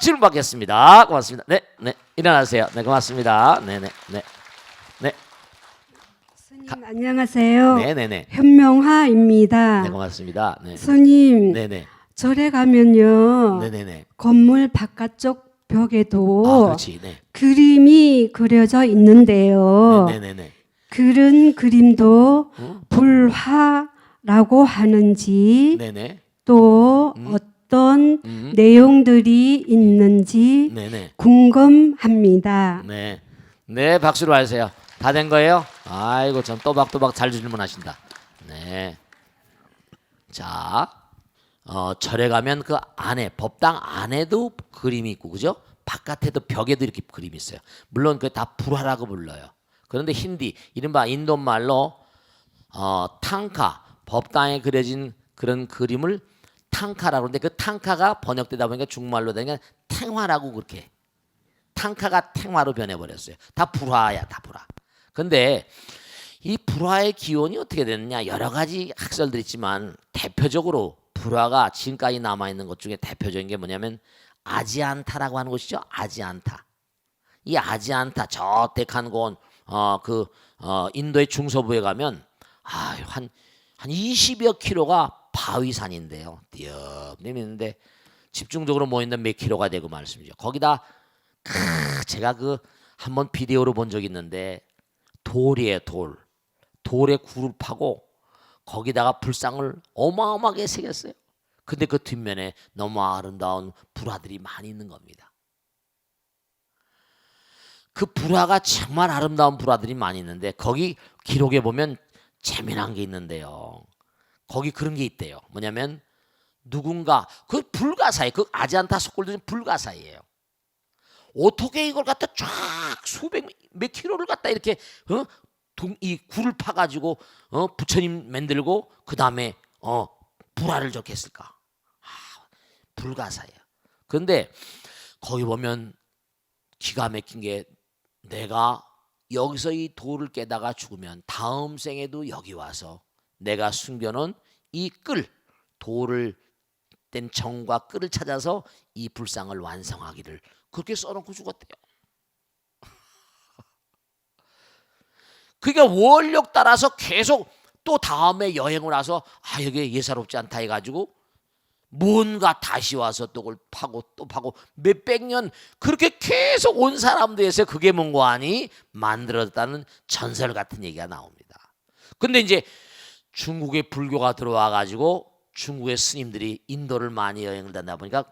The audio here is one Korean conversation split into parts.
질문 받겠습니다. 고맙습니다. 네, 네, 일어나세요. 네, 고맙습니다. 네, 네, 네, 네, 스님 안녕하세요. 네, 네, 네, 현명화입니다. 네, 고맙습니다. 네, 스님 네, 네, 절에 가면요 네, 네, 네. 건물 바깥쪽 벽에도 아, 그렇지. 네, 그림이 그려져 있는데요. 네, 네, 네. 그런 그림도 응? 불화라고 하는지 네, 네, 또 어떤 내용들이 있는지 네, 네, 궁금합니다. 네, 네. 박수로 하세요. 다 된 거예요? 아이고, 참 또박또박 잘 질문하신다. 네. 자, 절에 가면 그 안에 법당 안에도 그림이 있고 그죠? 바깥에도 벽에도 이렇게 그림이 있어요. 물론 그게 다 불화라고 불러요. 그런데 힌디 이른바 인도 말로 탕카 법당에 그려진 그런 그림을 탕카라고 그러는데 그 탕카가 번역되다 보니까 중말로 되니까 탱화라고 그렇게 탕카가 탱화로 변해버렸어요. 다 불화야, 다 불화. 근데 이 불화의 기원이 어떻게 됐느냐 여러 가지 학설들이 있지만 대표적으로 불화가 지금까지 남아있는 것 중에 대표적인 게 뭐냐면 아지안타라고 하는 곳이죠. 아지안타. 이 아지안타 저 데칸곤 인도의 중서부에 가면 한 20여 킬로가 바위산인데요. 띄엄띄엄 있는데 집중적으로 모이는 몇 킬로가 되고 말씀이죠. 거기다 제가 그 한번 비디오로 본 적이 있는데 돌이에요. 돌에 굴을 파고 거기다가 불상을 어마어마하게 새겼어요. 근데 그 뒷면에 너무 아름다운 불화들이 많이 있는 겁니다. 그 불화가 정말 아름다운 불화들이 많이 있는데 거기 기록에 보면 재미난 게 있는데요. 거기 그런 게 있대요. 뭐냐면 누군가 그 불가사의 그 아지안타 속골들은 불가사예요. 어떻게 이걸 갖다 쫙 수백 몇 킬로를 갖다 이렇게 이 굴을 파가지고 부처님 만들고 그 다음에 불화를 적했을까? 불가사예요. 그런데 거기 보면 기가 막힌 게 내가 여기서 이 돌을 깨다가 죽으면 다음 생에도 여기 와서 내가 숨겨놓은 이 돌을 뗀 정과 끌을 찾아서 이 불상을 완성하기를 그렇게 써놓고 죽었대요. 그러니까 원력 따라서 계속 또 다음에 여행을 와서 여기 예사롭지 않다 해가지고 뭔가 다시 와서 또 그걸 파고 또 파고 몇백 년 그렇게 계속 온 사람들에서 그게 뭔고 하니 만들어졌다는 전설 같은 얘기가 나옵니다. 근데 이제 중국에 불교가 들어와 가지고 중국의 스님들이 인도를 많이 여행을 다니다 보니까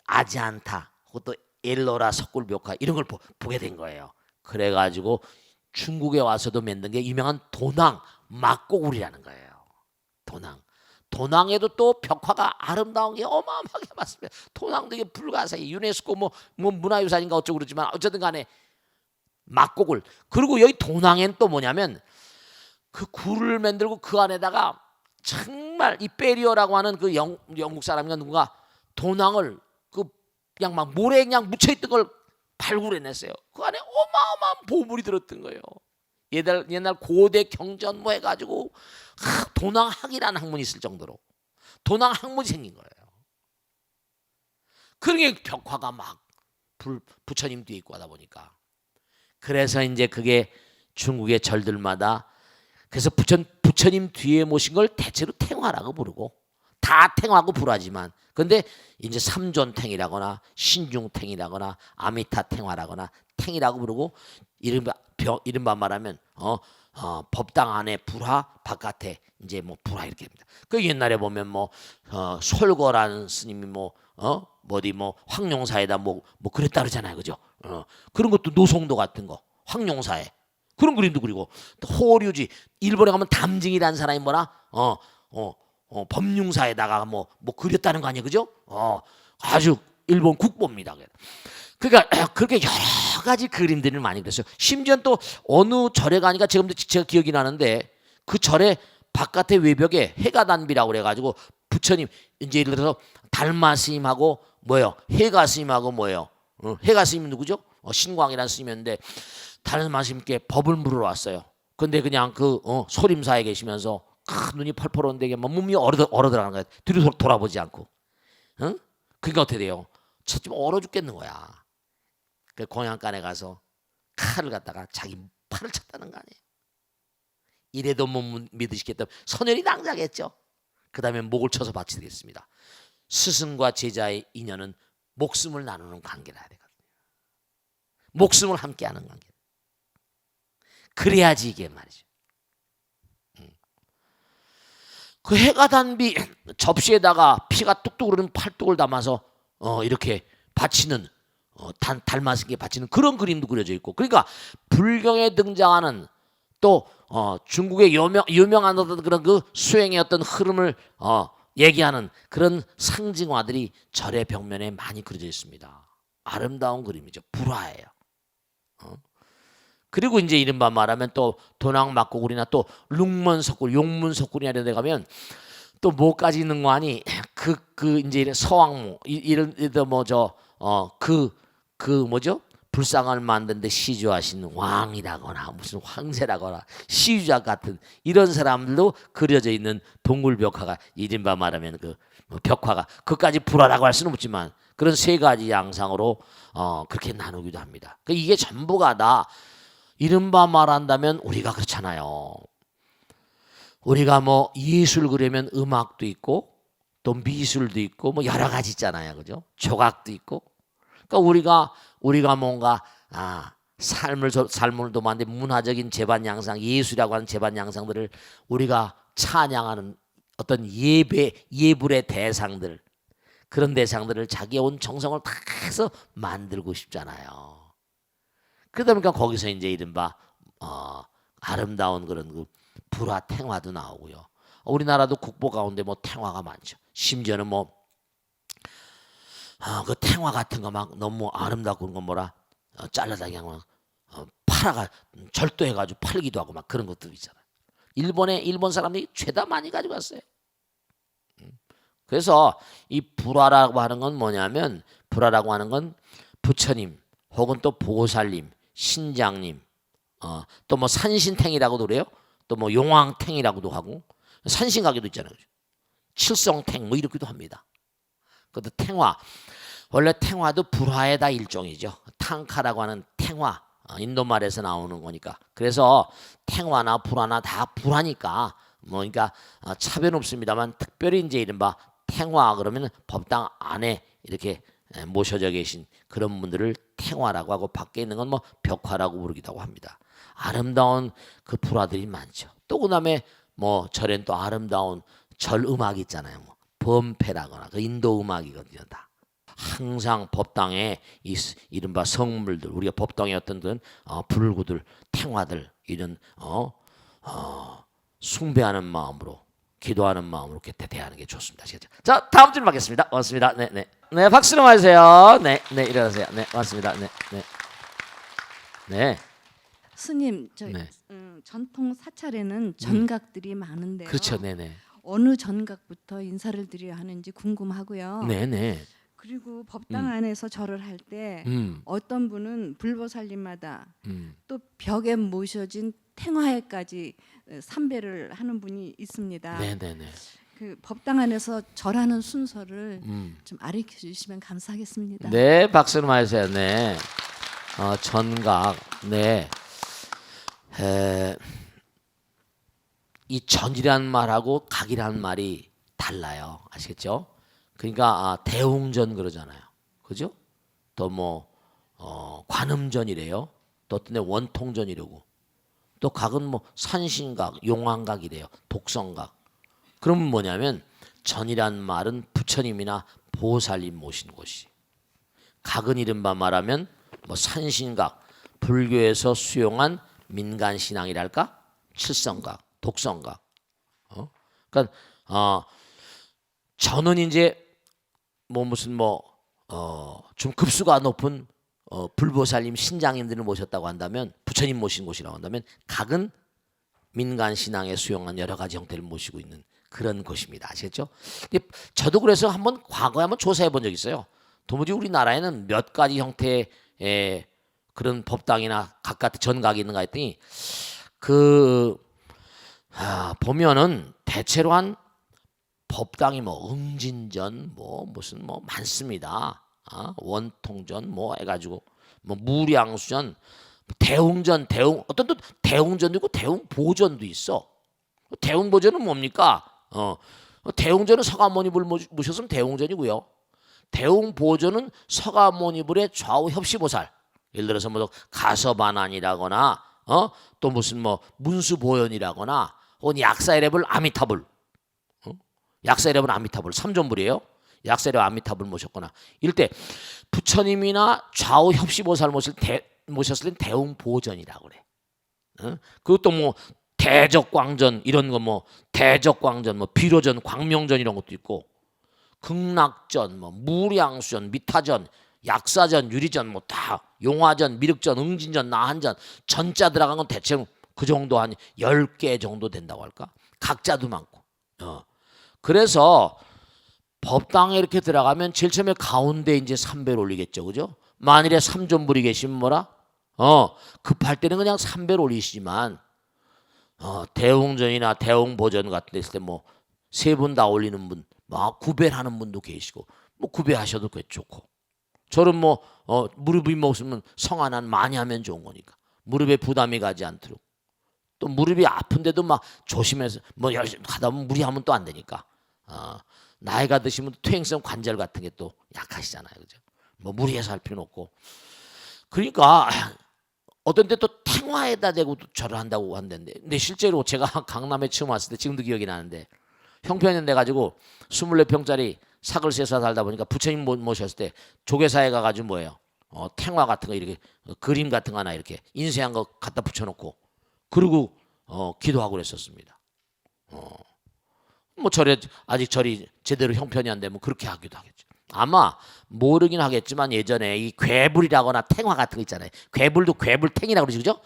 아지안타 그것도 엘로라 석굴벽화 이런 걸 보게 된 거예요. 그래가지고 중국에 와서도 만든 게 유명한 도낭 막고굴이라는 거예요. 도낭에도 또 벽화가 아름다운 게 어마어마하게 많습니다. 도낭도 이게 불가사의 유네스코 뭐 문화유산인가 어쩌고 그러지만 어쨌든 간에 막고굴. 그리고 여기 도낭엔 또 뭐냐면 그 굴을 만들고 그 안에다가 정말 이 베리어라고 하는 그 영국 사람인가 누군가 도낭을 그냥 막 모래에 그냥 묻혀있던 걸 발굴해냈어요. 그 안에 어마어마한 보물이 들었던 거예요. 옛날 고대 경전 뭐 해가지고 도낭학이라는 학문이 있을 정도로 도낭학문이 생긴 거예요. 그러게 벽화가 막 부처님 뒤에 있고 하다 보니까 그래서 이제 그게 중국의 절들마다 그래서 부처님 뒤에 모신 걸 대체로 탱화라고 부르고 다 탱화고 불화지만 근데 이제 삼존탱이라거나 신중탱이라거나 아미타 탱화라거나 탱이라고 부르고 이른바 말하면 법당 안에 불화 바깥에 이제 뭐 불화 이렇게 합니다. 그 옛날에 보면 솔거라는 스님이 황룡사에다 뭐 그랬다 그러잖아요, 그죠? 그런 것도 노송도 같은 거 황룡사에 그런 그림도 그리고 또 호류지 일본에 가면 담징이라는 사람이 법융사에다가 뭐 그렸다는 거 아니에요, 그죠? 아주 일본 국보입니다. 그러니까 그렇게 여러 가지 그림들을 많이 그렸어요. 심지어 또 어느 절에 가니까 제가 기억이 나는데 그 절에 바깥에 외벽에 해가단비라고 그래가지고 부처님 이제 예를 들어서 달마 스님하고 해가 스님하고 해가 스님 누구죠? 신광이라는 스님이었는데 달마 스님께 법을 물으러 왔어요. 근데 그냥 소림사에 계시면서 눈이 펄펄 오는데 몸이 얼어 들어가는 거예요. 뒤로 돌아보지 않고. 그러니까 어떻게 돼요? 좀 얼어 죽겠는 거야. 그 공양간에 가서 칼을 갖다가 자기 팔을 쳤다는 거 아니에요. 이래도 못 믿으시겠다면 선열이 낭자겠죠. 그 다음에 목을 쳐서 바치겠습니다. 스승과 제자의 인연은 목숨을 나누는 관계라 해야 되거든요. 목숨을 함께하는 관계. 그래야지 이게 말이죠. 그 해가 단비 접시에다가 피가 뚝뚝 흐르는 팔뚝을 담아서 이렇게 바치는 달맞은 게 바치는 그런 그림도 그려져 있고, 그러니까 불경에 등장하는 또 중국의 유명한 어떤 그런 그 수행의 어떤 흐름을 얘기하는 그런 상징화들이 절의 벽면에 많이 그려져 있습니다. 아름다운 그림이죠. 불화예요. 그리고 이제 이른바 말하면 또 도낭막고굴이나 또 룽먼석굴, 용문석굴이나 이런 데 가면 또 뭐까지 있는 거 아니? 그 이제 서왕모 이런 뭐죠? 불상을 만드는데 시주하신 왕이라거나 무슨 황제라거나 시주자 같은 이런 사람들도 그려져 있는 동굴 벽화가 이른바 말하면 그 벽화가 그까지 불화라고 할 수는 없지만 그런 세 가지 양상으로 그렇게 나누기도 합니다. 그러니까 이게 전부가 다 이른바 말한다면 우리가 그렇잖아요. 우리가 뭐 예술 그러면 음악도 있고 또 미술도 있고 뭐 여러 가지 있잖아요, 그죠? 조각도 있고. 그러니까 우리가 뭔가 삶을 도모하는데 문화적인 제반 양상, 예술이라고 하는 제반 양상들을 우리가 찬양하는 어떤 예불의 대상들, 그런 대상들을 자기의 온 정성을 다 해서 만들고 싶잖아요. 그러다 보니까 거기서 이제 이른바 아름다운 그런 그 불화 탱화도 나오고요. 우리나라도 국보 가운데 뭐 탱화가 많죠. 심지어는 뭐 그 탱화 같은 거 막 너무 아름답고 그런 거 뭐라 잘라다가 그냥 팔아가 절도해가지고 팔기도 하고 막 그런 것도 있잖아요. 일본 사람들이 죄다 많이 가지고 왔어요. 그래서 이 불화라고 하는 건 뭐냐면 불화라고 하는 건 부처님 혹은 또 보살님, 신장님, 또 뭐 산신탱이라고도 그래요. 또 뭐 용왕탱이라고도 하고 산신가게도 있잖아요. 칠성탱 뭐 이렇게도 합니다. 그것도 탱화, 원래 탱화도 불화의 다 일종이죠. 탕카라고 하는 탱화, 인도 말에서 나오는 거니까. 그래서 탱화나 불화나 다 불화니까 뭐 그러니까 차별 없습니다만 특별히 이제 이른바 탱화 그러면 법당 안에 이렇게 모셔져 계신 그런 분들을 탱화라고 하고 밖에 있는 건 뭐 벽화라고 부르기도 합니다. 아름다운 그 불화들이 많죠. 또 그다음에 뭐 절엔 또 아름다운 절 음악이 있잖아요. 뭐 범패라거나 그 인도 음악이거든요. 다 항상 법당에 이른바 성물들, 우리가 법당의 어떤 그런 불구들, 탱화들 이런 숭배하는 마음으로, 기도하는 마음으로 이렇게 대하는 게 좋습니다. 아시겠죠? 자, 다음 질문 받겠습니다. 고맙습니다. 네, 박수로 맞으세요. 네, 일어나세요. 네, 고맙습니다. 네. 스님, 네. 전통 사찰에는 전각들이 많은데요. 그렇죠. 네네. 어느 전각부터 인사를 드려야 하는지 궁금하고요. 네네. 그리고 법당 안에서 절을 할 때 어떤 분은 불보살님마다 또 벽에 모셔진 탱화에까지 삼배를 하는 분이 있습니다. 네네네. 그 법당 안에서 절하는 순서를 좀 알려 주시면 감사하겠습니다. 네, 박수로 맞으세요. 네. 전각. 네. 이 전이란 말하고 각이란 말이 달라요. 아시겠죠? 그러니까 대웅전 그러잖아요. 그죠? 또 뭐 관음전이래요. 또 어떤 데 원통전이라고. 또 각은 뭐 산신각, 용왕각이래요. 독성각. 그러면 뭐냐면 전이란 말은 부처님이나 보살님 모신 곳이. 각은 이른바 말하면 뭐 산신각, 불교에서 수용한 민간 신앙이랄까? 칠성각, 독성각. 그러니까 저는 이제 뭐 무슨 좀 급수가 높은 불보살님 신장님들을 모셨다고 한다면, 부처님 모신 곳이라고 한다면, 각은 민간 신앙에 수용한 여러 가지 형태를 모시고 있는 그런 곳입니다. 아시겠죠? 저도 그래서 과거에 한번 조사해 본 적이 있어요. 도무지 우리나라에는 몇 가지 형태의 그런 법당이나 각 같은 전각이 있는가 했더니 보면은 대체로 한 법당이 뭐 응진전 무슨 많습니다. 원통전 뭐 해가지고 뭐 무량수전, 대웅전, 어떤 또 대웅전도 있고 대웅보전도 있어. 대웅보전은 뭡니까? 대웅전은 서가모니불 모셨으면 대웅전이고요. 대웅보전은 서가모니불의 좌우 협시보살. 예를 들어서 뭐 가서반안이라거나 또 무슨 뭐 문수보현이라거나 혹은 약사이레불 아미타불, 약사이레불 아미타불 삼존불이에요. 약사이레불 아미타불 모셨거나 이럴 때 부처님이나 좌우 협시보살 모셨을 땐 대웅보전이라고 그래. 그것도 뭐 대적광전 이런 거 뭐 대적광전 뭐 비로전 광명전 이런 것도 있고 극락전 뭐 무량수전 미타전 약사전 유리전 뭐 다 용화전 미륵전 응진전 나한전 전자 들어간 건 대체 그 정도 한 10개 정도 된다고 할까? 각자도 많고. 그래서 법당에 이렇게 들어가면 제일 처음에 가운데 이제 삼배를 올리겠죠. 그죠? 만일에 삼존불이 계시면 뭐라? 급할 때는 그냥 삼배를 올리시지만 대웅전이나 대웅보전 같은 데 있을 때 뭐 세 분 다 올리는 분, 막 구배하는 분도 계시고 뭐 구배하셔도 꽤 좋고. 저는 뭐 무릎이 먹으면 성안한 많이 하면 좋은 거니까 무릎에 부담이 가지 않도록 또 무릎이 아픈데도 막 조심해서 뭐 열심히 하다 보면 무리하면 또 안 되니까 나이가 드시면 퇴행성 관절 같은 게 또 약하시잖아요, 그죠? 뭐 무리해서 할 필요는 없고 그러니까 어떤 때 또 탱화에다 대고 절을 한다고 한다는데 근데 실제로 제가 강남에 처음 왔을 때 지금도 기억이 나는데 형편이 돼가지고 24평짜리 사글세사 살다 보니까 부처님 모셨을 때 조계사에 가가지고 뭐예요? 탱화 같은 거 이렇게 그림 같은 거 하나 이렇게 인쇄한 거 갖다 붙여놓고 그리고 기도하고 그랬었습니다. 뭐 절에 아직 절이 제대로 형편이 안 되면 그렇게 하기도 하겠죠. 아마 모르긴 하겠지만 예전에 이 괴불이라거나 탱화 같은 거 있잖아요. 괴불도 괴불탱이라고 그러지 그죠?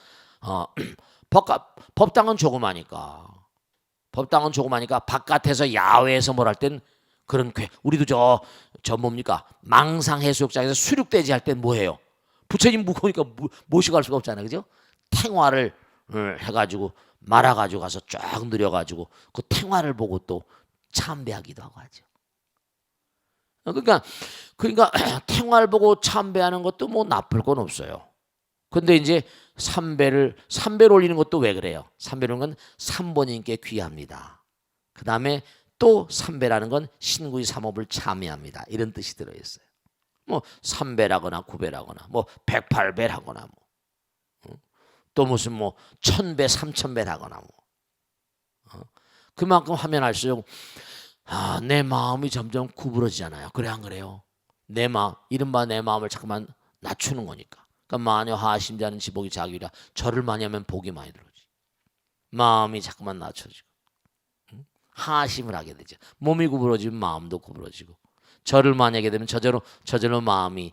법당은 조그마니까 바깥에서 야외에서 뭘 할 땐 그런 우리도 저 뭡니까 망상해수욕장에서 수륙대지 할 땐 뭐해요? 부처님 무거우니까 모시고 갈 수가 없잖아요, 그죠? 탱화를 해가지고 말아가지고 가서 쫙 늘여가지고 그 탱화를 보고 또 참배하기도 하고 하죠. 그러니까 탱화를 보고 참배하는 것도 뭐 나쁠 건 없어요. 근데 이제 삼배를 올리는 것도 왜 그래요? 삼배라는 건 삼보님께 귀합니다. 그 다음에 또 삼배라는 건 신구의 삼업을 참여합니다. 이런 뜻이 들어있어요. 뭐 삼배라거나 구배라거나 뭐 108배라거나 또 무슨 뭐 1000배, 3000배라거나 그만큼 하면 할수록 내 마음이 점점 구부러지잖아요. 그래 안 그래요? 이른바 내 마음을 자꾸만 낮추는 거니까. 그러니까 마녀 하심자는 지복이 자기라 절을 많이 하면 복이 많이 들어오지. 마음이 자꾸만 낮춰지고 하심을 하게 되죠. 몸이 구부러지면 마음도 구부러지고 절을 많이 하게 되면 저절로 마음이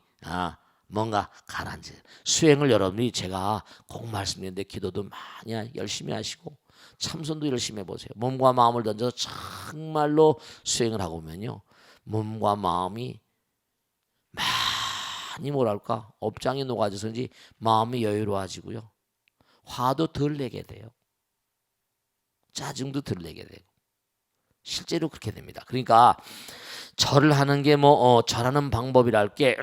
뭔가 가라앉아요. 수행을 여러분이 제가 꼭 말씀드리는데 기도도 많이 열심히 하시고 참선도 열심히 해보세요. 몸과 마음을 던져서 정말로 수행을 하고 보면요. 몸과 마음이 많이 뭐랄까 업장이 녹아져서인지 마음이 여유로워지고요. 화도 덜 내게 돼요. 짜증도 덜 내게 되고 실제로 그렇게 됩니다. 그러니까 절을 하는 게 절하는 방법이랄 게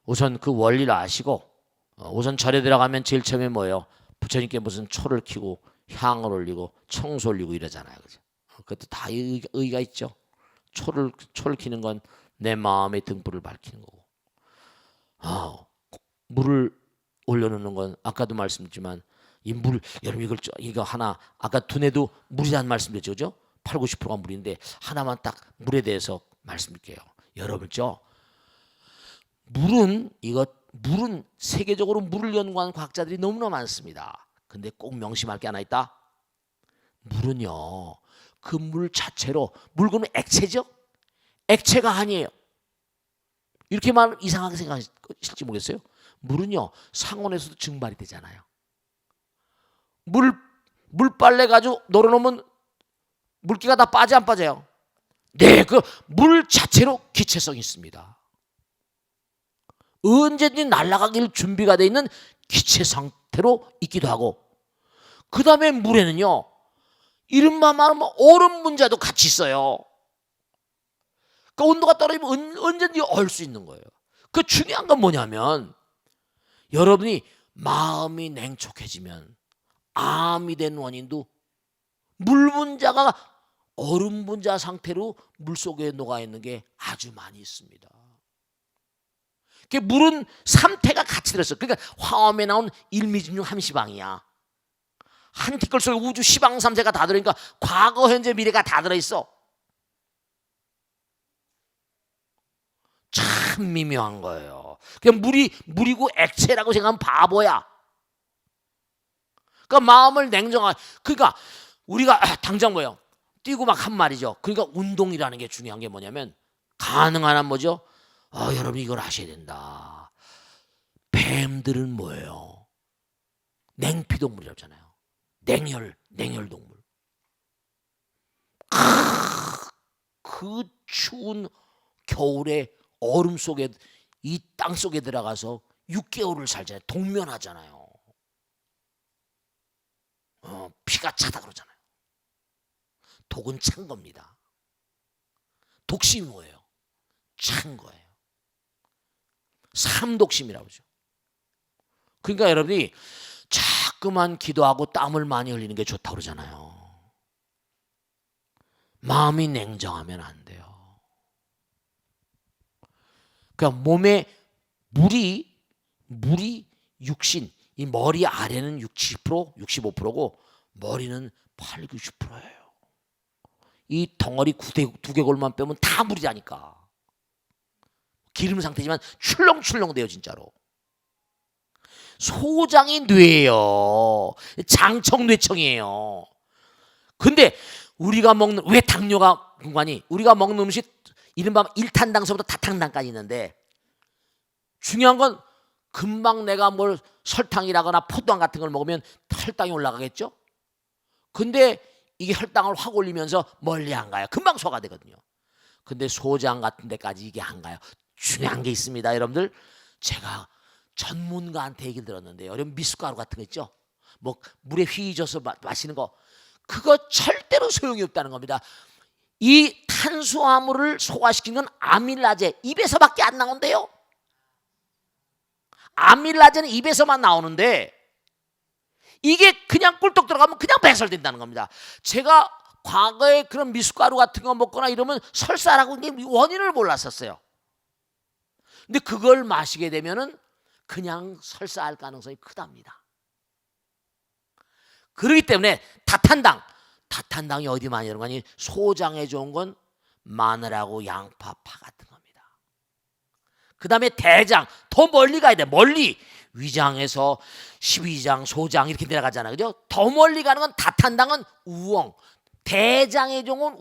우선 그 원리를 아시고 우선 절에 들어가면 제일 처음에 뭐예요? 부처님께 무슨 초를 켜고 향을 올리고 청수 올리고 이러잖아요, 그죠? 그것도 다 의의가 있죠. 초를 켜는 건 내 마음의 등불을 밝히는 거고, 물을 올려놓는 건 아까도 말씀드렸지만 이 물 여러분 이거 하나 아까 두뇌도 물이라는 말씀드렸죠, 그죠? 80~90%가 물인데 하나만 딱 물에 대해서 말씀드릴게요. 여러분죠. 물은 세계적으로 물을 연구하는 과학자들이 너무나 많습니다. 근데 꼭 명심할 게 하나 있다. 물은요. 그 물 자체로 물건은 액체죠. 액체가 아니에요. 이렇게 말 이상하게 생각하실지 모르겠어요. 물은요. 상온에서도 증발이 되잖아요. 물빨래 가지고 널어놓으면 물기가 다 빠져 안 빠져요? 네, 그 물 자체로 기체성이 있습니다. 언제든지 날아가길 준비가 되어 있는 기체 상태로 있기도 하고 그 다음에 물에는요. 이른바 말하면 얼음 문자도 같이 있어요. 그러니까 온도가 떨어지면 언제든지 얼 수 있는 거예요. 그 중요한 건 뭐냐면 여러분이 마음이 냉촉해지면 암이 된 원인도 물 분자가 얼음 분자 상태로 물속에 녹아 있는 게 아주 많이 있습니다. 그 물은 3태가 같이 들었어. 그러니까 화엄에 나온 일미진중 함시방이야. 한 티끌 속에 우주 시방 3세가 다 들어있으니까 과거 현재 미래가 다 들어있어. 참 미묘한 거예요. 그냥 물이고 액체라고 생각하면 바보야. 그러니까 마음을 냉정하게, 그러니까 우리가 당장 뭐예요? 뛰고 막 한 말이죠. 그러니까 운동이라는 게 중요한 게 뭐냐면 가능한 한 뭐죠? 여러분 이걸 아셔야 된다. 뱀들은 뭐예요? 냉피동물이라고 하잖아요. 냉혈동물. 그 추운 겨울에 얼음 속에 이 땅 속에 들어가서 6개월을 살잖아요. 동면하잖아요. 피가 차다 그러잖아요. 독은 찬 겁니다. 독심이 뭐예요? 찬 거예요. 삼독심이라고 그러죠. 그러니까 여러분이 자꾸만 기도하고 땀을 많이 흘리는 게 좋다고 그러잖아요. 마음이 냉정하면 안 돼요. 그러니까 몸에 물이 육신, 이 머리 아래는 60%, 65%고 머리는 8, 90%예요. 이 덩어리 두개골만 빼면 다 물이라니까. 기름 상태지만 출렁출렁 돼요 진짜로. 소장이 뇌예요. 장청뇌청이에요. 근데 우리가 먹는, 왜 당뇨가 공간이, 우리가 먹는 음식 이른바 1탄당서부터 다탕당까지 있는데 중요한 건 금방 내가 뭘 설탕이라거나 포도당 같은 걸 먹으면 혈당이 올라가겠죠. 근데 이게 혈당을 확 올리면서 멀리 안 가요. 금방 소화가 되거든요. 근데 소장 같은 데까지 이게 안 가요. 중요한 게 있습니다. 여러분들, 제가 전문가한테 얘기를 들었는데요. 여러분 미숫가루 같은 거 있죠? 뭐 물에 휘저어서 마시는 거, 그거 절대로 소용이 없다는 겁니다. 이 탄수화물을 소화시키는 아밀라제 입에서밖에 안 나온대요. 아밀라제는 입에서만 나오는데 이게 그냥 꿀떡 들어가면 그냥 배설된다는 겁니다. 제가 과거에 그런 미숫가루 같은 거 먹거나 이러면 설사라고 게 원인을 몰랐었어요. 근데 그걸 마시게 되면은 그냥 설사할 가능성이 크답니다. 그렇기 때문에 다탄당이 어디 많이 들어가니 소장에 좋은 건 마늘하고 양파, 파 같은 겁니다. 그 다음에 대장, 더 멀리 가야 돼. 멀리 위장에서 12장, 소장 이렇게 내려가잖아요. 그죠? 더 멀리 가는 건 다탄당은 우엉, 대장의 종은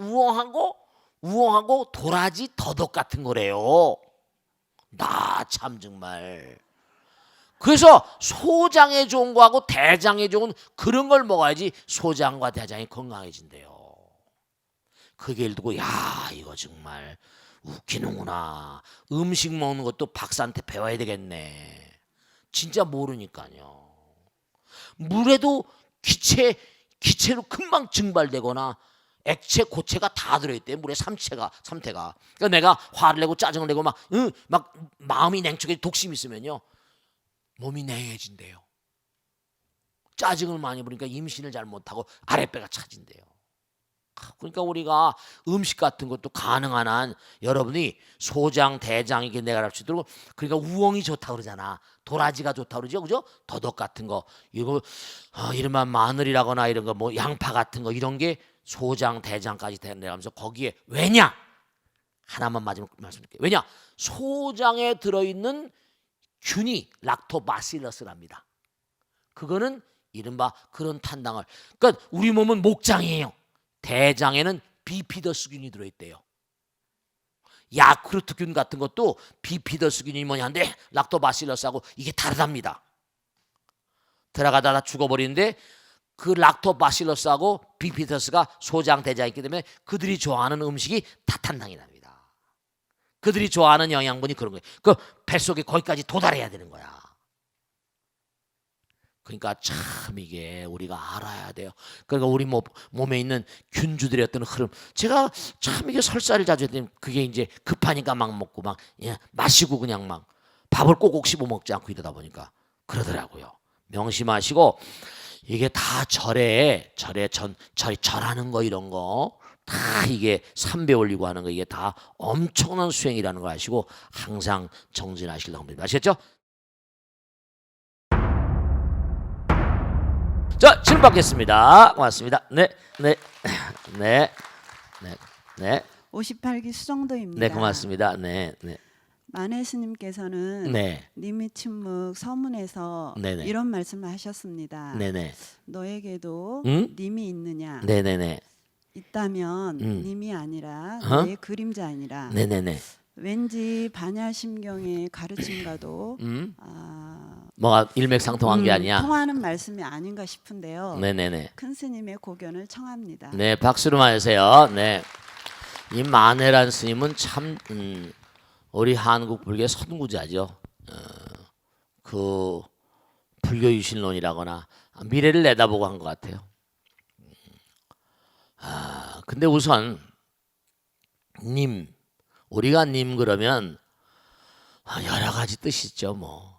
우엉하고 도라지, 더덕 같은 거래요. 나 참 정말. 그래서 소장에 좋은 거하고 대장에 좋은 그런 걸 먹어야지 소장과 대장이 건강해진대요. 그게 두고 야 이거 정말 웃기는구나. 음식 먹는 것도 박사한테 배워야 되겠네. 진짜 모르니까요. 물에도 기체로 금방 증발되거나 액체, 고체가 다 들어있대. 물에 삼태가. 그러니까 내가 화를 내고 짜증을 내고 막 마음이 냉촉해 독심이 있으면요. 몸이 냉해진대요. 짜증을 많이 부리니까 임신을 잘 못하고 아랫배가 차진대요. 그러니까 우리가 음식 같은 것도 가능한 한 여러분이 소장, 대장 이게 내가 할 수 있도록, 그러니까 우엉이 좋다고 그러잖아. 도라지가 좋다고 그러죠. 그죠? 더덕 같은 거, 이거 이른바 마늘이라거나 이런 거, 뭐 양파 같은 거 이런 게 소장, 대장까지 내려가면서 거기에 왜냐? 하나만 마지막 말씀드릴게요. 왜냐? 소장에 들어있는 균이 락토바실러스랍니다. 그거는 이른바 그런 탄당을, 그러니까 우리 몸은 목장이에요. 대장에는 비피더스균이 들어있대요. 야쿠르트균 같은 것도 비피더스균이 뭐냐인데 락토바실러스하고 이게 다르답니다. 들어가다가 죽어버리는데 그 락토바실러스하고 비피더스가 소장, 대장이 있기 때문에 그들이 좋아하는 음식이 다탄당이랍니다. 그들이 좋아하는 영양분이 그런 거예요. 그 뱃속에 거기까지 도달해야 되는 거야. 그러니까 참 이게 우리가 알아야 돼요. 그러니까 우리 몸에 있는 균주들의 어떤 흐름. 제가 참 이게 설사를 자주 했더니 그게 이제 급하니까 막 먹고 막 마시고 그냥 막 밥을 꼭꼭 씹어 먹지 않고 이러다 보니까 그러더라고요. 명심하시고 이게 다 절에 절하는 거 이런 거 다 이게 삼배 올리고 하는 거 이게 다 엄청난 수행이라는 걸 아시고 항상 정진하시려고 합니다. 아시겠죠? 자, 질문 받겠습니다. 고맙습니다. 네, 네, 네, 네, 네, 58기 수정도입니다. 네, 고맙습니다. 네, 네, 만해 스님께서는 네, 님의 침묵 서문에서 네네. 이런 말씀을 하셨습니다. 네, 네, 너에게도 응? 님이 있느냐? 네, 네, 네, 있다면 음. 님이 아니라 어? 너의 그림자 아니라 네, 네, 네. 왠지 반야심경의 가르침과도 뭐가 일맥상통한 게 아니야. 통하는 말씀이 아닌가 싶은데요. 네, 네, 네. 큰 스님의 고견을 청합니다. 네, 박수로 맞으세요. 네, 이 만해란 스님은 참 우리 한국 불교의 선구자죠. 그 불교 유신론이라거나 미래를 내다보고 한 것 같아요. 근데 우선 님, 우리가 님 그러면 여러 가지 뜻이 있죠. 뭐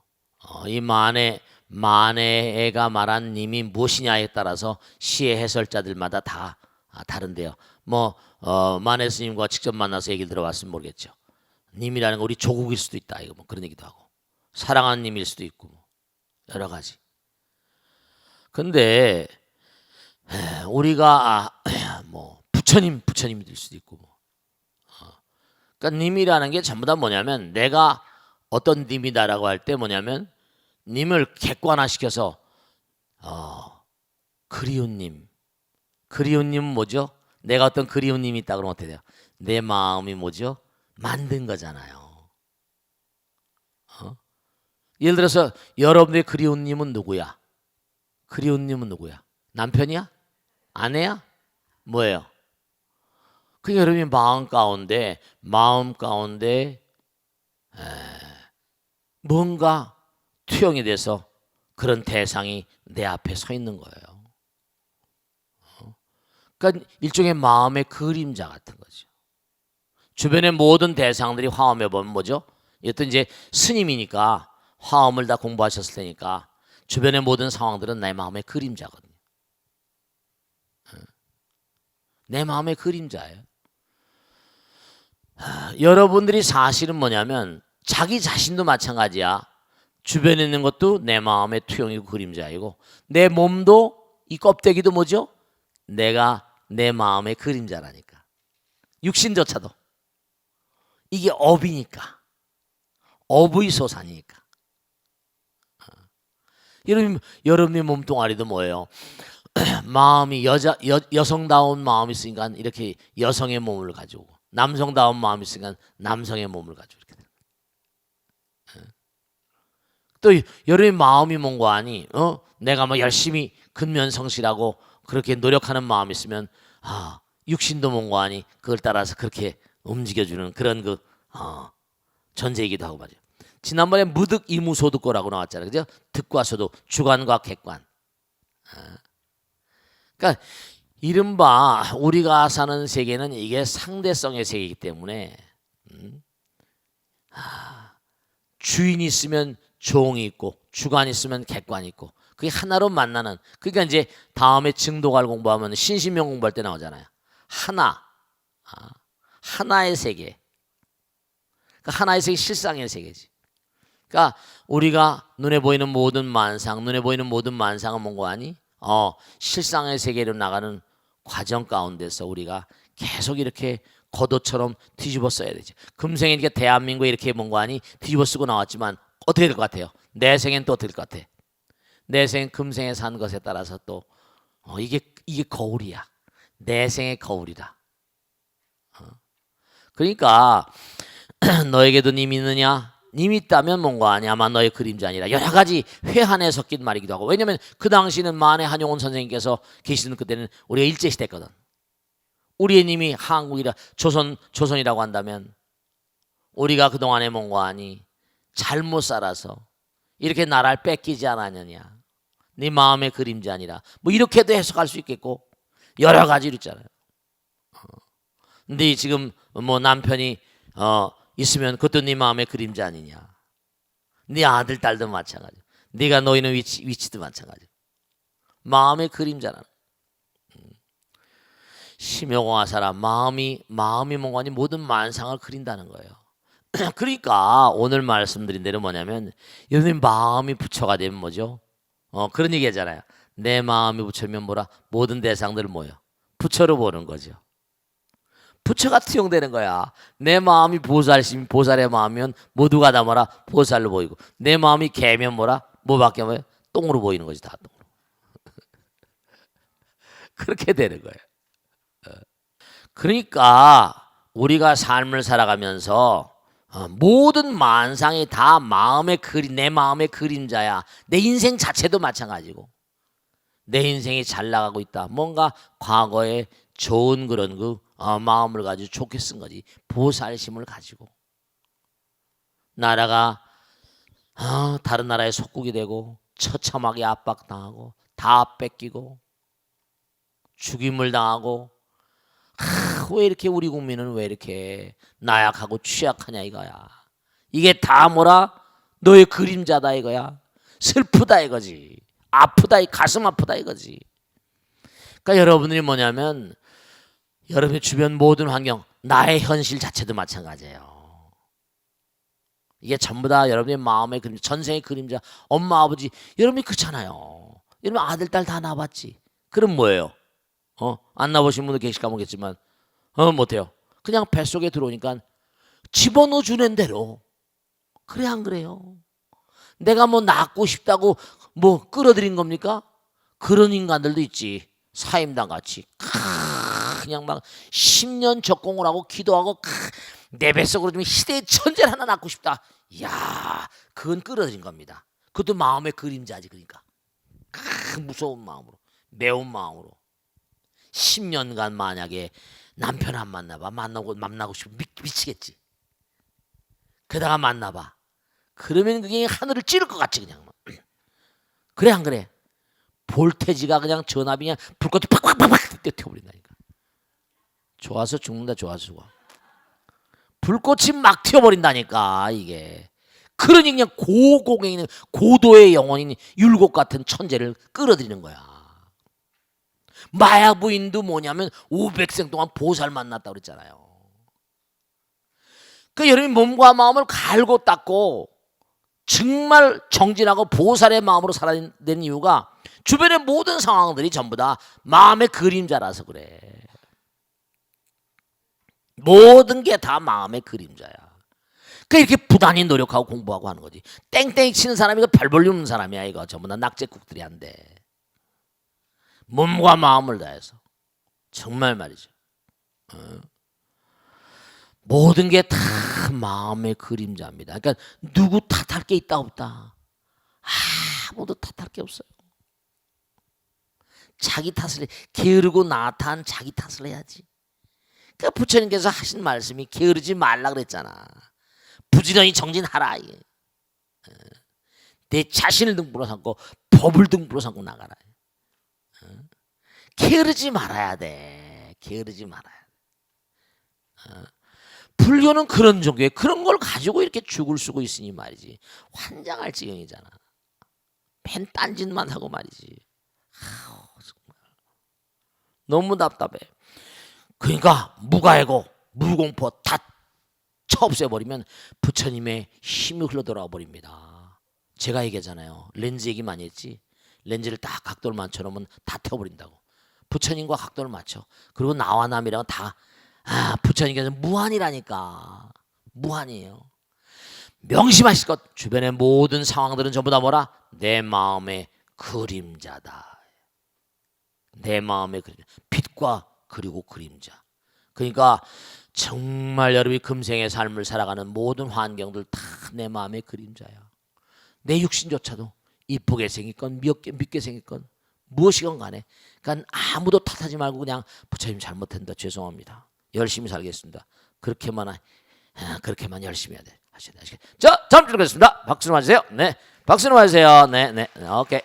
이 만해가 말한 님이 무엇이냐에 따라서 시의 해설자들마다 다 다른데요. 뭐 만해 스님과 직접 만나서 얘기를 들어봤으면 모르겠죠. 님이라는 거 우리 조국일 수도 있다. 이거 뭐 그런 얘기도 하고 사랑하는 님일 수도 있고 뭐 여러 가지. 근데 우리가 뭐 부처님이 될 수도 있고 뭐. 그러니까 님이라는 게 전부 다 뭐냐면 내가 어떤 님이다라고 할 때 뭐냐면 님을 객관화시켜서 그리운 님. 그리운 님은 뭐죠? 내가 어떤 그리운 님이 있다 그러면 어떻게 돼요? 내 마음이 뭐죠? 만든 거잖아요. 예를 들어서 여러분의 그리운 님은 누구야? 그리운 님은 누구야? 남편이야? 아내야? 뭐예요? 그 여러분이 마음 가운데 뭔가 투영이 돼서 그런 대상이 내 앞에 서 있는 거예요. 그러니까 일종의 마음의 그림자 같은 거죠. 주변의 모든 대상들이 화엄해 보면 뭐죠? 이것도 이제 스님이니까 화엄을 다 공부하셨을 테니까 주변의 모든 상황들은 내 마음의 그림자거든요. 내 마음의 그림자예요. 여러분들이 사실은 뭐냐면 자기 자신도 마찬가지야. 주변에 있는 것도 내 마음의 투영이고 그림자이고 내 몸도 이 껍데기도 뭐죠? 내가 내 마음의 그림자라니까. 육신조차도. 이게 업이니까. 업의 소산이니까. 여러분의 몸뚱아리도 뭐예요? 마음이 여성다운 마음이 있으니까 이렇게 여성의 몸을 가지고 남성다운 마음이 있으니까 남성의 몸을 가지고 이렇게 되는 거예요. 또 여러분의 마음이 뭔가 아니 내가 뭐 열심히 근면성실하고 그렇게 노력하는 마음이 있으면 육신도 뭔가 아니 그걸 따라서 그렇게 움직여주는 그런 그 존재이기도 하고 말이죠. 지난번에 무득 이무소득고라고 나왔잖아요. 그죠? 득과 소득, 주관과 객관. 그러니까 이른바 우리가 사는 세계는 이게 상대성의 세계이기 때문에 주인이 있으면 종이 있고 주관이 있으면 객관이 있고 그게 하나로 만나는 그러니까 이제 다음에 증도갈 공부하면 신신명 공부할 때 나오잖아요. 하나의 세계. 그러니까 하나의 세계 실상의 세계지. 그러니까 우리가 눈에 보이는 모든 만상은 뭔가 아니? 실상의 세계로 나가는 과정 가운데서 우리가 계속 이렇게 거도처럼 뒤집어 써야 되죠. 금생이니까 대한민국에 이렇게 뭔가 아니? 뒤집어 쓰고 나왔지만 어떻게 될 것 같아요? 내 생엔 또 어떻게 될 것 같아? 내 생엔 금생에 산 것에 따라서 또 이게 거울이야. 내 생의 거울이다. 그러니까 너에게도 님이 있느냐? 님이 있다면 뭔가 아니 아마 너의 그림자 아니라 여러 가지 회한에 섞인 말이기도 하고 왜냐하면 그 당시는 만해 한용운 선생님께서 계시는 그때는 우리가 일제시대거든. 우리의 님이 한국이라 조선이라고 한다면 우리가 그동안에 뭔가 아니 잘못 살아서 이렇게 나라를 뺏기지 않았느냐. 네 마음의 그림자 아니라 뭐 이렇게도 해석할 수 있겠고 여러 가지로 있잖아요. 근데 지금 뭐 남편이 있으면 그것도 네 마음의 그림자 아니냐. 네 아들 딸도 마찬가지. 네가 놓이는 위치도 마찬가지. 마음의 그림자라는. 심효공화 사람 마음이 몽환이 모든 만상을 그린다는 거예요. 그러니까 오늘 말씀드린 대로 뭐냐면 여러분 마음이 부처가 되면 뭐죠? 그런 얘기하잖아요. 내 마음이 부처면 뭐라? 모든 대상들을 뭐요? 부처로 보는 거죠. 부처가 투영되는 거야. 내 마음이 보살의 마음이면 모두가 다 뭐라? 보살로 보이고 내 마음이 개면 뭐라? 뭐밖에 뭐예요? 똥으로 보이는 거지 다 똥으로. 그렇게 되는 거예요. 그러니까 우리가 삶을 살아가면서 모든 만상이 다 내 마음의 그림자야. 내 인생 자체도 마찬가지고 내 인생이 잘 나가고 있다. 뭔가 과거에 좋은 그런 마음을 가지고 좋게 쓴 거지. 보살심을 가지고 나라가 다른 나라의 속국이 되고 처참하게 압박당하고 다 뺏기고 죽임을 당하고 왜 이렇게 우리 국민은 왜 이렇게 나약하고 취약하냐 이거야. 이게 다 뭐라? 너의 그림자다 이거야. 슬프다 이거지. 아프다, 가슴 아프다 이거지. 그러니까 여러분들이 뭐냐면 여러분의 주변 모든 환경, 나의 현실 자체도 마찬가지예요. 이게 전부 다 여러분의 마음의 그림자, 전생의 그림자, 엄마 아버지 여러분이 그렇잖아요. 여러분 아들 딸 다 낳아봤지. 그럼 뭐예요? 안 낳아보신 분도 계실까 모르겠지만 못해요. 그냥 뱃속에 들어오니까 집어넣어 주는 대로. 그래 안 그래요? 내가 뭐 낳고 싶다고 뭐 끌어들인 겁니까? 그런 인간들도 있지. 사임당 같이 그냥 막 10년 적공을 하고 기도하고 내 뱃속으로 좀 시대의 천재를 하나 낳고 싶다. 이야, 그건 끌어들인 겁니다. 그것도 마음의 그림자지. 그러니까 무서운 마음으로, 매운 마음으로 10년간 만약에 남편 안 만나봐. 만나고 싶으면 미치겠지. 그러다가 만나봐. 그러면 그게 하늘을 찌를 것 같지 그냥. 그래 안 그래? 볼테지가 그냥 전압이 그냥 불꽃이 팍팍팍팍 튀어버린다니까. 좋아서 죽는다. 좋아서 죽어. 불꽃이 막 튀어버린다니까 이게. 그러니 그냥 고공에 있는 고도의 영혼인 율곡 같은 천재를 끌어들이는 거야. 마야 부인도 뭐냐면 500생 동안 보살 만났다고 그랬잖아요. 그 여러분이 몸과 마음을 갈고 닦고 정말 정진하고 보살의 마음으로 살아야 되는 이유가 주변의 모든 상황들이 전부 다 마음의 그림자라서 그래. 모든 게 다 마음의 그림자야. 그러니까 이렇게 부단히 노력하고 공부하고 하는 거지. 땡땡이 치는 사람이 이거 별 볼일 없는 사람이야. 이거 전부 다 낙제국들이 한데. 몸과 마음을 다해서 정말 말이죠. 모든 게 다 마음의 그림자입니다. 그러니까 누구 탓할 게 있다 없다. 아무도 탓할 게 없어요. 자기 탓을 해. 게으르고 나타한 자기 탓을 해야지. 그러니까 부처님께서 하신 말씀이 게으르지 말라 그랬잖아. 부지런히 정진하라. 내 자신을 등불로 삼고 법을 등불로 삼고 나가라. 게으르지 말아야 돼. 게으르지 말아야 돼. 불교는 그런 종교에 그런 걸 가지고 이렇게 죽을 쓰고 있으니 말이지. 환장할 지경이잖아. 맨 딴짓만 하고 말이지. 정말. 너무 답답해. 그러니까 무가해고 무공포 다 쳐없애버리면 부처님의 힘이 흘러들어와 버립니다. 제가 얘기하잖아요. 렌즈 얘기 많이 했지. 렌즈를 딱 각도를 맞춰놓으면 다 태워버린다고. 부처님과 각도를 맞춰. 그리고 나와 남이랑 다 부처님께서 무한이라니까. 무한이에요. 명심하실 것. 주변의 모든 상황들은 전부 다 뭐라? 내 마음의 그림자다. 내 마음의 그림자. 빛과 그리고 그림자. 그러니까 정말 여러분이 금생의 삶을 살아가는 모든 환경들 다 내 마음의 그림자야. 내 육신조차도 이쁘게 생겼건 밉게 생겼건 무엇이건 간에 그러니까 아무도 탓하지 말고 그냥 부처님 잘못했다. 죄송합니다. 열심히 살겠습니다. 그렇게만 열심히 해야 돼. 자, 다음 주로 가겠습니다. 박수로 맞으세요. 네, 박수로 맞으세요. 네, 오케이.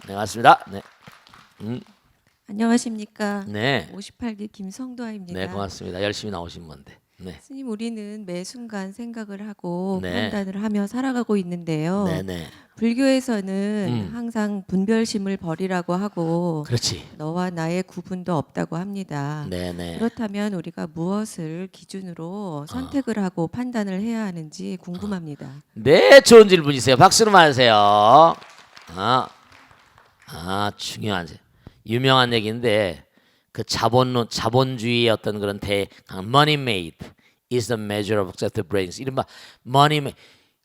네, 맞습니다. 네. 안녕하십니까. 네. 58기 김성도아입니다. 네, 고맙습니다. 열심히 나오신 분데. 네. 스님, 우리는 매 순간 생각을 하고 네. 판단을 하며 살아가고 있는데요. 네네. 불교에서는 항상 분별심을 버리라고 하고 그렇지. 너와 나의 구분도 없다고 합니다. 네네. 그렇다면 우리가 무엇을 기준으로 선택을 하고 판단을 해야 하는지 궁금합니다. 네, 좋은 질문이세요. 박수로 맞으세요. 중요한 유명한 얘기인데 그 자본주의의 어떤 그런 money made is the measure of success of brains. 이른바 money made.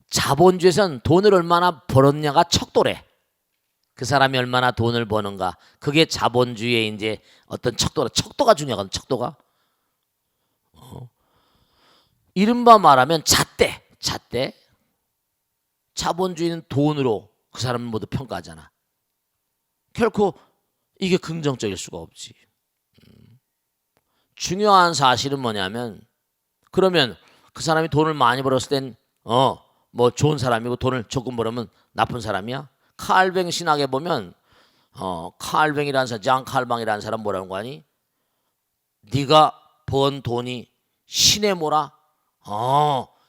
자본주의에서는 돈을 얼마나 벌었냐가 척도래. 그 사람이 얼마나 돈을 버는가. 그게 자본주의의 이제 어떤 척도가 중요하거든. 척도가. 이른바 말하면 잣대. 자본주의는 돈으로 그 사람을 모두 평가하잖아. 결코 이게 긍정적일 수가 없지. 중요한 사실은 뭐냐면 그러면 그 사람이 돈을 많이 벌었을 땐 뭐 좋은 사람이고 돈을 조금 벌으면 나쁜 사람이야? 칼뱅 신학에 보면 칼뱅이라는 사람, 장 칼방이라는 사람 뭐라는 거 아니? 네가 번 돈이 신의 뭐라?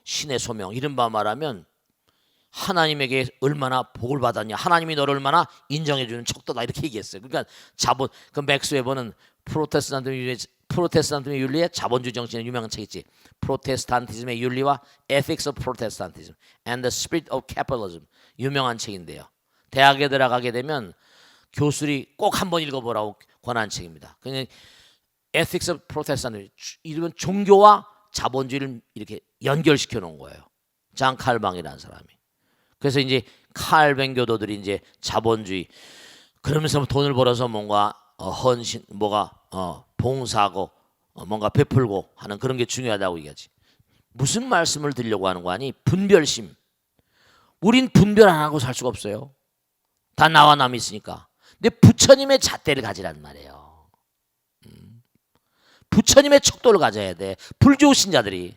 신의 소명. 이른바 말하면 하나님에게 얼마나 복을 받았냐, 하나님이 너를 얼마나 인정해주는 척도다 이렇게 얘기했어요. 그러니까 그 맥스 웨버는 프로테스탄트의 윤리의 자본주의 정신의 유명한 책 있지. 프로테스탄티즘의 윤리와 Ethics of Protestantism and the Spirit of Capitalism. 유명한 책인데요. 대학에 들어가게 되면 교수들이 꼭 한번 읽어보라고 권한 책입니다. 그냥 Ethics of Protestantism, 이런 종교와 자본주의를 이렇게 연결시켜 놓은 거예요. 장 칼방이라는 사람이. 그래서 이제 칼뱅 교도들이 이제 자본주의 그러면서 돈을 벌어서 뭔가 헌신, 봉사하고 뭔가 베풀고 하는 그런 게 중요하다고 얘기하지. 무슨 말씀을 드리려고 하는 거 아니? 분별심. 우린 분별 안 하고 살 수가 없어요. 다 나와 남이 있으니까. 근데 부처님의 잣대를 가지란 말이에요. 부처님의 척도를 가져야 돼. 불교 신자들의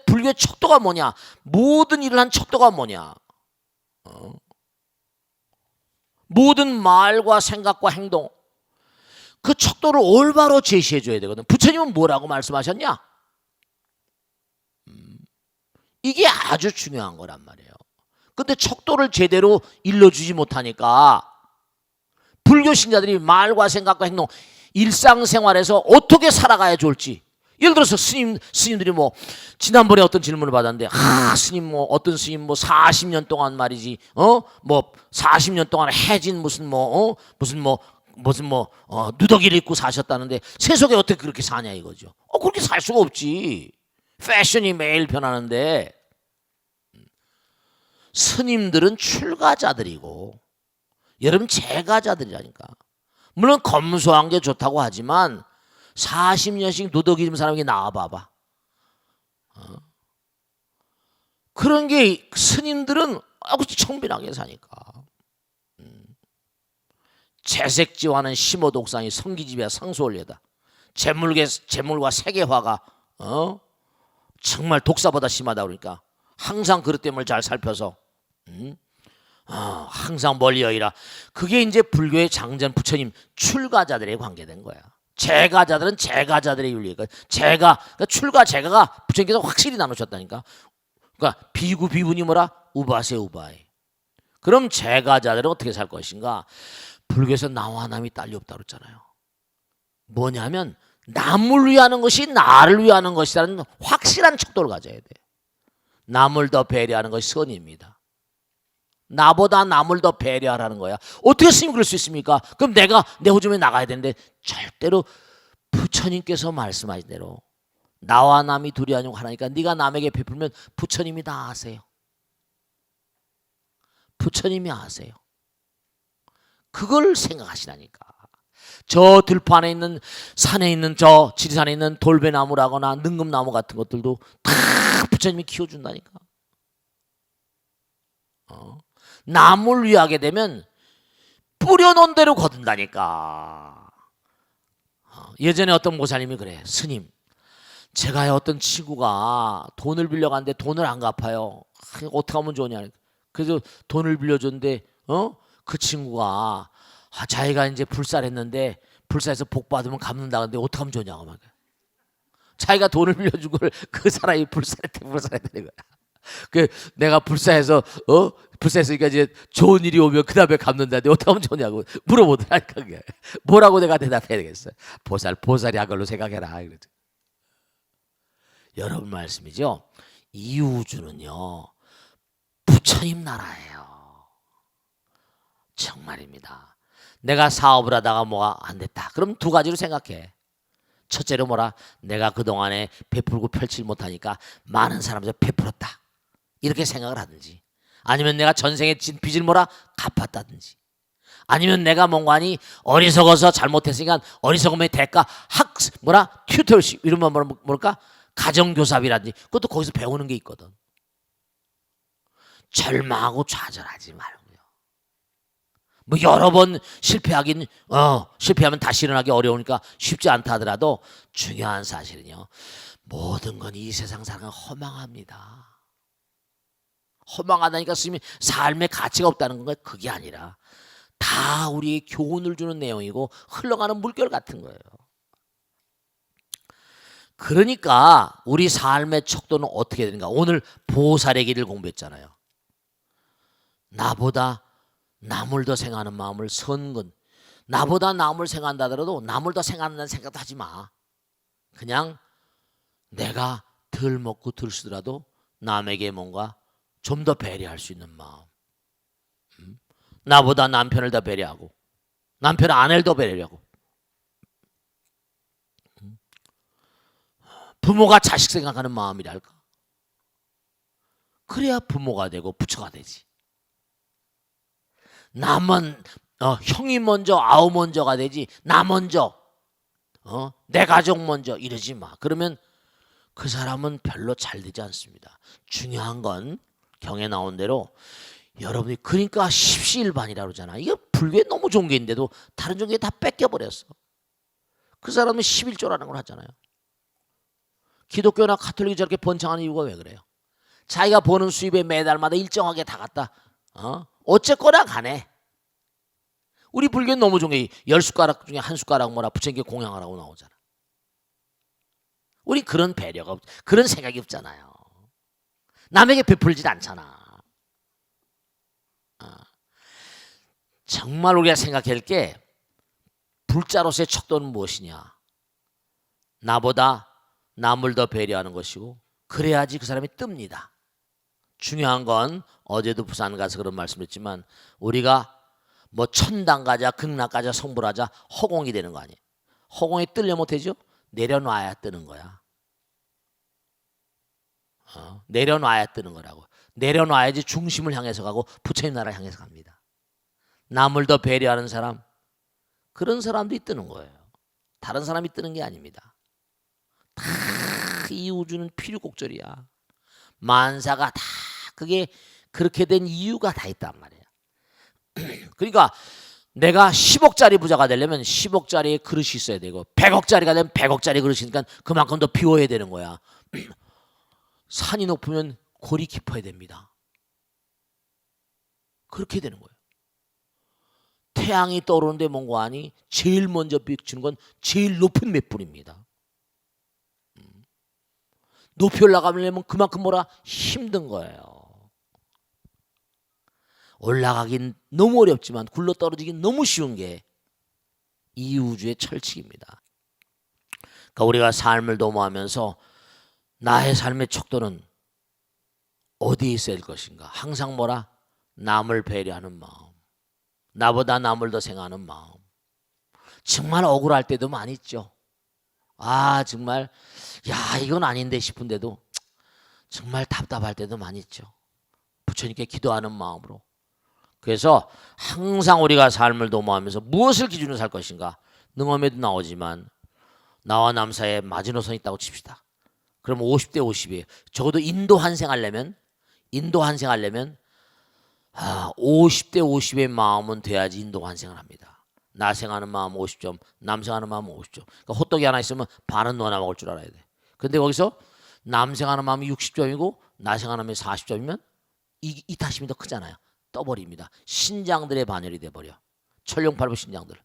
불교의 척도가 뭐냐? 모든 일을 한 척도가 뭐냐? 모든 말과 생각과 행동, 그 척도를 올바로 제시해 줘야 되거든. 부처님은 뭐라고 말씀하셨냐? 이게 아주 중요한 거란 말이에요. 근데 척도를 제대로 일러주지 못하니까 불교 신자들이 말과 생각과 행동, 일상생활에서 어떻게 살아가야 좋을지. 예를 들어서 스님들이 뭐 지난번에 어떤 질문을 받았는데 스님 어떤 스님 40년 동안 말이지 40년 동안 해진 무슨 누더기를 입고 사셨다는데 세속에 어떻게 그렇게 사냐 이거죠. 그렇게 살 수가 없지. 패션이 매일 변하는데. 스님들은 출가자들이고 여러분 재가자들이라니까. 물론 검소한 게 좋다고 하지만 40년씩 누더기 입은 사람에게 나와봐봐. 그런 게 스님들은 청빈하게 사니까. 채색지와는 심오독상이 성기집이야 상소올려다. 재물과 세계화가 정말 독사보다 심하다 그러니까 항상 그릇됨을 잘 살펴서 항상 멀리 여이라. 그게 이제 불교의 장전 부처님 출가자들에 관계된 거야. 재가자들은 재가자들의 윤리가 그러니까 출가 재가가 부처님께서 확실히 나누셨다니까. 그러니까 비구 비분이 뭐라? 우바세 우바이. 그럼 재가자들은 어떻게 살 것인가? 불교에서 나와 남이 딸리 없다고 그랬잖아요. 뭐냐면 남을 위하는 것이 나를 위하는 것이라는 확실한 척도를 가져야 돼. 남을 더 배려하는 것이 선입니다. 나보다 남을 더 배려하라는 거야. 어떻게 스님 그럴 수 있습니까? 그럼 내가 내 호주머니에 나가야 되는데 절대로 부처님께서 말씀하신 대로 나와 남이 둘이 아니고 하나니까 네가 남에게 베풀면 부처님이 다 아세요. 부처님이 아세요. 그걸 생각하시라니까. 저 들판에 있는 산에 있는 저 지리산에 있는 돌배나무라거나 능금나무 같은 것들도 다 부처님이 키워준다니까. 남을 위하게 되면 뿌려놓은 대로 거둔다니까. 예전에 어떤 모사님이 그래. 스님, 제가 어떤 친구가 돈을 빌려갔는데 돈을 안 갚아요. 어떻게 하면 좋냐. 그래서 돈을 빌려줬는데 그 친구가 자기가 이제 불살했는데 불살해서 복 받으면 갚는다는데 어떻게 하면 좋냐고 막. 자기가 돈을 빌려준 걸 그 사람이 불쌍해야 되는 거야. 그 내가 불쌍해서 불쌍했으니까 이제 좋은 일이 오면 그 다음에 갚는다는데 어떻게 하면 좋냐고 물어보더라니까. 그게 뭐라고 내가 대답해야 되겠어? 보살이 한 걸로 생각해라. 이러죠. 여러분 말씀이죠. 이 우주는요 부처님 나라예요. 정말입니다. 내가 사업을 하다가 뭐가 안 됐다. 그럼 두 가지로 생각해. 첫째로 뭐라? 내가 그동안에 베풀고 펼치지 못하니까 많은 사람들 베풀었다. 이렇게 생각을 하든지, 아니면 내가 전생에 진 빚을 뭐라? 갚았다든지, 아니면 내가 뭔가니 어리석어서 잘못했으니까 어리석음의 대가 튜터십 이런 말 뭘까? 가정교사비라든지 그것도 거기서 배우는 게 있거든. 절망하고 좌절하지 말고요. 뭐 여러 번 실패하면 다시 일어나기 어려우니까 쉽지 않다 하더라도 중요한 사실은요, 모든 건 이 세상 사람은 허망합니다. 허망하다니까 스님이 삶의 가치가 없다는 건가? 그게 아니라 다 우리의 교훈을 주는 내용이고 흘러가는 물결 같은 거예요. 그러니까 우리 삶의 척도는 어떻게 되는가? 오늘 보살의 길을 공부했잖아요. 나보다 남을 더 생각하는 마음을 선근, 나보다 남을 생각한다 하더라도 남을 더 생각한다는 생각도 하지 마. 그냥 내가 덜 먹고 덜 쓰더라도 남에게 뭔가 좀 더 배려할 수 있는 마음. 나보다 남편을 더 배려하고 남편 아내를 더 배려하고, 부모가 자식 생각하는 마음이랄까. 그래야 부모가 되고 부처가 되지. 나만 형이 먼저 아우 먼저가 되지 나 먼저 내 가족 먼저 이러지 마. 그러면 그 사람은 별로 잘 되지 않습니다. 중요한 건 경에 나온 대로 여러분이 그러니까 십시일반이라고 그러잖아. 이게 불교에 너무 좋은 게 있는데도 다른 종교에 다 뺏겨버렸어. 그 사람은 11조라는 걸 하잖아요. 기독교나 가톨릭이 저렇게 번창하는 이유가 왜 그래요? 자기가 버는 수입에 매달마다 일정하게 다 갖다 어쨌거나 간에. 우리 불교는 너무 좋은 게 10숟가락 중에 한 숟가락 뭐라 부처님께 공양하라고 나오잖아. 우리 그런 배려가 그런 생각이 없잖아요. 남에게 베풀질 않잖아. 정말 우리가 생각해야 할 게 불자로서의 척도는 무엇이냐? 나보다 남을 더 배려하는 것이고 그래야지 그 사람이 뜹니다. 중요한 건 어제도 부산 가서 그런 말씀했지만 우리가 뭐 천당 가자 극락 가자 성불하자 허공이 되는 거 아니에요. 허공에 뜨려면 되죠? 내려놔야 뜨는 거야. 내려놔야 뜨는 거라고. 내려놔야지 중심을 향해서 가고 부처님 나라를 향해서 갑니다. 남을 더 배려하는 사람, 그런 사람들이 뜨는 거예요. 다른 사람이 뜨는 게 아닙니다. 다 이 우주는 필요곡절이야. 만사가 다 그게 그렇게 된 이유가 다 있단 말이에요. 그러니까 내가 10억짜리 부자가 되려면 10억짜리 그릇이 있어야 되고 100억짜리가 되면 100억짜리 그릇이니까 그만큼 더 비워야 되는 거야. 산이 높으면 골이 깊어야 됩니다. 그렇게 되는 거예요. 태양이 떠오르는데 뭔가 아니 제일 먼저 비추는 건 제일 높은 맷불입니다. 높이 올라가려면 그만큼 뭐라 힘든 거예요. 올라가긴 너무 어렵지만 굴러 떨어지긴 너무 쉬운 게 이 우주의 철칙입니다. 그러니까 우리가 삶을 도모하면서 나의 삶의 척도는 어디에 있어야 할 것인가? 항상 뭐라? 남을 배려하는 마음, 나보다 남을 더 생각하는 마음. 정말 억울할 때도 많이 있죠. 정말 야 이건 아닌데 싶은데도 정말 답답할 때도 많이 있죠. 부처님께 기도하는 마음으로. 그래서 항상 우리가 삶을 도모하면서 무엇을 기준으로 살 것인가? 능엄에도 나오지만 나와 남 사이에 마지노선이 있다고 칩시다. 그럼 50대 50이에요. 적어도 인도 환생하려면 50대 50의 마음은 돼야지 인도 환생을 합니다. 나 생하는 마음 50점, 남 생하는 마음 50점. 그러니까 호떡이 하나 있으면 반은 너나 먹을 줄 알아야 돼. 근데 거기서 남 생하는 마음이 60점이고 나 생하는 마음이 40점이면 이 타심이 더 크잖아요. 떠버립니다. 신장들의 반열이 돼버려. 천룡팔부 신장들.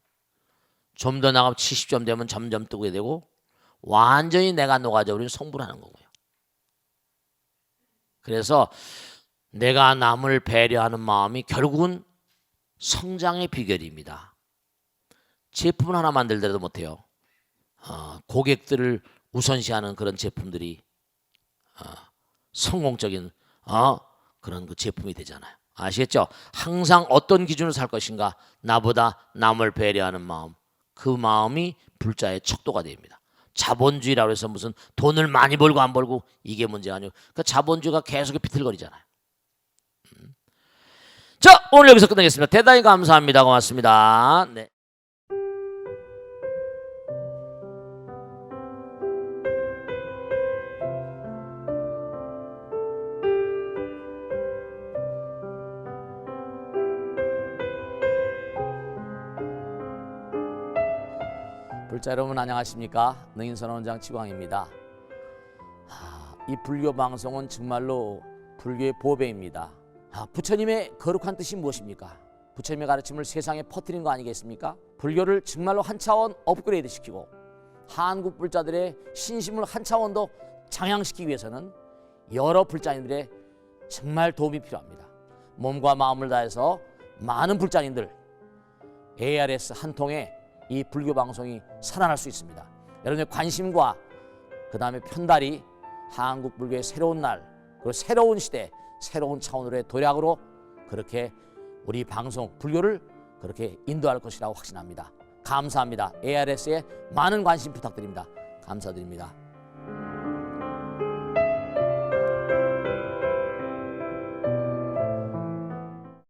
좀 더 나가면 70점 되면 점점 뜨게 되고 완전히 내가 녹아져버린 성불하는 거고요. 그래서 내가 남을 배려하는 마음이 결국은 성장의 비결입니다. 제품을 하나 만들더라도 못해요. 고객들을 우선시하는 그런 제품들이 성공적인 그런 그 제품이 되잖아요. 아시겠죠? 항상 어떤 기준으로 살 것인가? 나보다 남을 배려하는 마음, 그 마음이 불자의 척도가 됩니다. 자본주의라고 해서 무슨 돈을 많이 벌고 안 벌고 이게 문제가 아니고 그 자본주의가 계속 비틀거리잖아요. 자, 오늘 여기서 끝내겠습니다. 대단히 감사합니다. 고맙습니다. 네. 불자 여러분 안녕하십니까? 능인선언원장 지광입니다. 이 불교 방송은 정말로 불교의 보배입니다. 부처님의 거룩한 뜻이 무엇입니까? 부처님의 가르침을 세상에 퍼뜨린 거 아니겠습니까? 불교를 정말로 한 차원 업그레이드 시키고 한국 불자들의 신심을 한 차원 더 장양시키기 위해서는 여러 불자님들의 정말 도움이 필요합니다. 몸과 마음을 다해서 많은 불자님들 ARS 한 통에 이 불교 방송이 살아날 수 있습니다. 여러분의 관심과 그 다음에 편달이 한국 불교의 새로운 날, 그리고 새로운 시대, 새로운 차원으로의 도약으로 그렇게 우리 방송 불교를 그렇게 인도할 것이라고 확신합니다. 감사합니다. ARS에 많은 관심 부탁드립니다. 감사드립니다.